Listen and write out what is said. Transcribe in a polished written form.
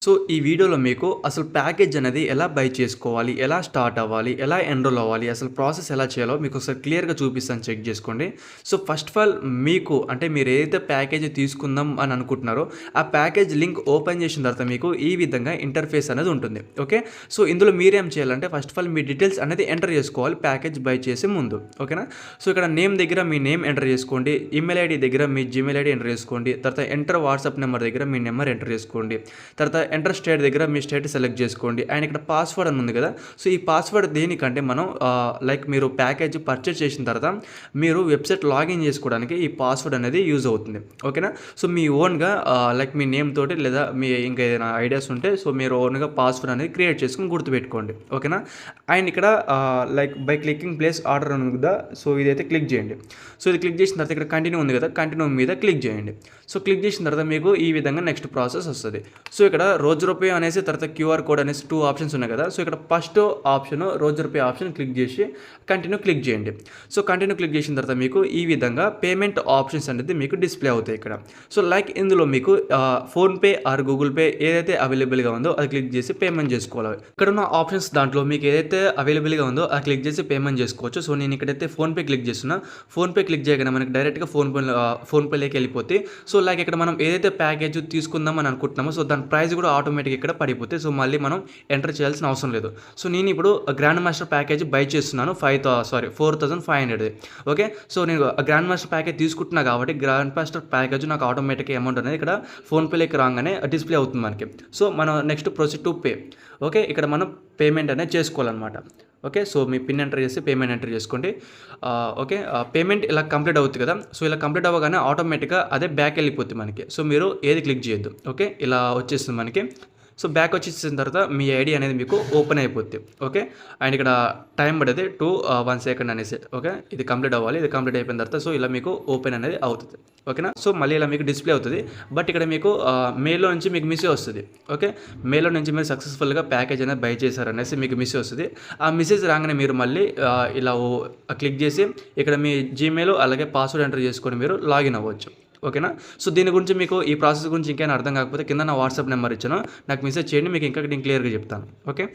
So, ఈ వీడియోలో మీకు అసలు ప్యాకేజ్ అనేది ఎలా బై చేసుకోవాలి? ఎలా స్టార్ట్ అవ్వాలి? ఎలా ఎన్రోల్ అవ్వాలి? అసలు ప్రాసెస్ ఎలా చేయాలో మీకు ఒకసారి క్లియర్‌గా చూపిస్తాను చెక్ జేసుకోండి. సో, ఫస్ట్ ఆఫ్ ఆల్ మీకు అంటే మీరు ఏదైతే ప్యాకేజ్ తీసుకుందాం అని అనుకుంటున్నారో, ఆ ప్యాకేజ్ లింక్ ఓపెన్ చేసిన తర్వాత మీకు ఈ విధంగా ఇంటర్ఫేస్ అనేది ఉంటుంది. ఓకే. సో, ఇందులో మీరేం చేయాలంటే first of all me details అనేది ఎంటర్ చేసుకోవాలి ప్యాకేజ్ బై చేసే ముందు. ఓకేనా. సో, ఇక్కడ నేమ్ దగ్గర మీ నేమ్ ఎంటర్ చేసుకోండి. ఈమెయిల్ ఐడీ దగ్గర మీ జీమెయిల్ ఐడీ ఎంటర్ చేసుకోండి. తర్వాత ఎంటర్ వాట్సాప్ నెంబర్ దగ్గర మీ నెంబర్ ఎంటర్ చేసుకోండి. తర్వాత ఎంటర్ స్టేట్ దగ్గర మీ స్టేట్ సెలెక్ట్ చేసుకోండి. అండ్ ఇక్కడ పాస్వర్డ్ అని ఉంది కదా. సో, ఈ పాస్వర్డ్ దేనికంటే మనం లైక్ మీరు ప్యాకేజ్ పర్చేస్ చేసిన తర్వాత మీరు వెబ్సైట్ లాగిన్ చేసుకోవడానికి ఈ పాస్వర్డ్ అనేది యూజ్ అవుతుంది. ఓకేనా. సో, మీ ఓన్గా లైక్ మీ నేమ్ తోటి లేదా మీ ఇంకా ఏదైనా ఐడియాస్ ఉంటే సో మీరు ఓన్గా పాస్వర్డ్ అనేది క్రియేట్ చేసుకుని గుర్తుపెట్టుకోండి. ఓకేనా. అండ్ ఇక్కడ like by clicking place order అని ఉంది కదా. సో, ఇదైతే క్లిక్ చేయండి. సో, ఇది క్లిక్ చేసిన తర్వాత ఇక్కడ కంటిన్యూ ఉంది కదా. కంటిన్యూ మీద క్లిక్ చేయండి. సో, క్లిక్ చేసిన తర్వాత మీకు ఈ విధంగా నెక్స్ట్ ప్రాసెస్ వస్తుంది. సో, ఇక్కడ రోజు రూపాయి అనేసి తర్వాత క్యూఆర్ కోడ్ అనేసి 2 ఆప్షన్స్ ఉన్నాయి కదా. సో, ఇక్కడ ఫస్ట్ ఆప్షన్ రోజు రూపాయి ఆప్షన్ క్లిక్ చేసి కంటిన్యూ క్లిక్ చేయండి. సో, కంటిన్యూ క్లిక్ చేసిన తర్వాత మీకు ఈ విధంగా పేమెంట్ ఆప్షన్స్ అనేది మీకు డిస్ప్లే అవుతాయి ఇక్కడ. సో, లైక్ ఇందులో మీకు ఫోన్పే ఆర్ గూగుల్ పే ఏదైతే అవైలబుల్గా ఉందో అది క్లిక్ చేసి పేమెంట్ చేసుకోవాలి. ఇక్కడ ఉన్న ఆప్షన్స్ దాంట్లో మీకు ఏదైతే అవైలబుల్గా ఉందో అది క్లిక్ చేసి పేమెంట్ చేసుకోవచ్చు. సో, నేను ఇక్కడైతే ఫోన్పే క్లిక్ చేస్తున్నా. ఫోన్పే క్లిక్ చేయగానే మనకి డైరెక్ట్గా ఫోన్పేలోకి వెళ్ళిపోతే సో లైక్ ఇక్కడ మనం ఏదైతే ప్యాకేజ్ తీసుకుందాం అని అనుకుంటున్నామో సో దాని ప్రైస్ కూడా ఆటోమేటిక్ ఇక్కడ పడిపోతే సో మళ్ళీ మనం ఎంటర్ చేయాల్సిన అవసరం లేదు. సో, నేను ఇప్పుడు గ్రాండ్ మాస్టర్ ప్యాకేజ్ బై చేస్తున్నాను 4,500. ఓకే. సో, నేను గ్రాండ్ మాస్టర్ ప్యాకేజ్ తీసుకుంటున్నా కాబట్టి గ్రాండ్ మాస్టర్ ప్యాకేజ్ నాకు ఆటోమేటిక్ అమౌంట్ అనేది ఇక్కడ ఫోన్పేలోకి రాగానే డిస్ప్లే అవుతుంది మనకి. సో, మనం next proceed to pay. Okay. ఇక్కడ మనం పేమెంట్ అనేది చేసుకోవాలన్నమాట. ఓకే. సో, మీ పిన్ ఎంటర్ చేసి పేమెంట్ ఎంటర్ చేసుకోండి. ఓకే. పేమెంట్ ఇలా కంప్లీట్ అవుతుంది కదా. సో, ఇలా కంప్లీట్ అవ్వగానే ఆటోమేటిక్గా అదే బ్యాక్ వెళ్ళిపోతుంది మనకి. సో, మీరు ఏది క్లిక్ చేయొద్దు. ఓకే. ఇలా వచ్చేస్తుంది మనకి. సో, బ్యాక్ వచ్చేసిన తర్వాత మీ ఐడి అనేది మీకు ఓపెన్ అయిపోద్ది. ఓకే. అండ్ ఇక్కడ టైం పడేది 1 సెకండ్ అనేసి. ఓకే. ఇది కంప్లీట్ అవ్వాలి. ఇది కంప్లీట్ అయిపోయిన తర్వాత సో ఇలా మీకు ఓపెన్ అనేది అవుతుంది. ఓకేనా. సో, మళ్ళీ ఇలా మీకు డిస్ప్లే అవుతుంది. బట్ ఇక్కడ మీకు మెయిల్లో నుంచి మీకు మెసేజ్ వస్తుంది. ఓకే. మెయిల్లో నుంచి మీరు సక్సెస్ఫుల్గా ప్యాకేజ్ అనేది బై చేశారనేసి మీకు మెసేజ్ వస్తుంది. ఆ మెసేజ్ రాగానే మీరు మళ్ళీ ఇలా క్లిక్ చేసి ఇక్కడ మీ జీమెయిల్ అలాగే పాస్వర్డ్ ఎంటర్ చేసుకొని మీరు లాగిన్ అవ్వచ్చు. ఓకేనా. సో, దీని గురించి మీకు ఈ ప్రాసెస్ గురించి ఇంకైనా అర్థం కాకపోతే కింద నా వాట్సాప్ నెంబర్ ఇచ్చాను. నాకు మెసేజ్ చేయండి. మీకు ఇంకా నేను క్లియర్గా చెప్తాను. ఓకే.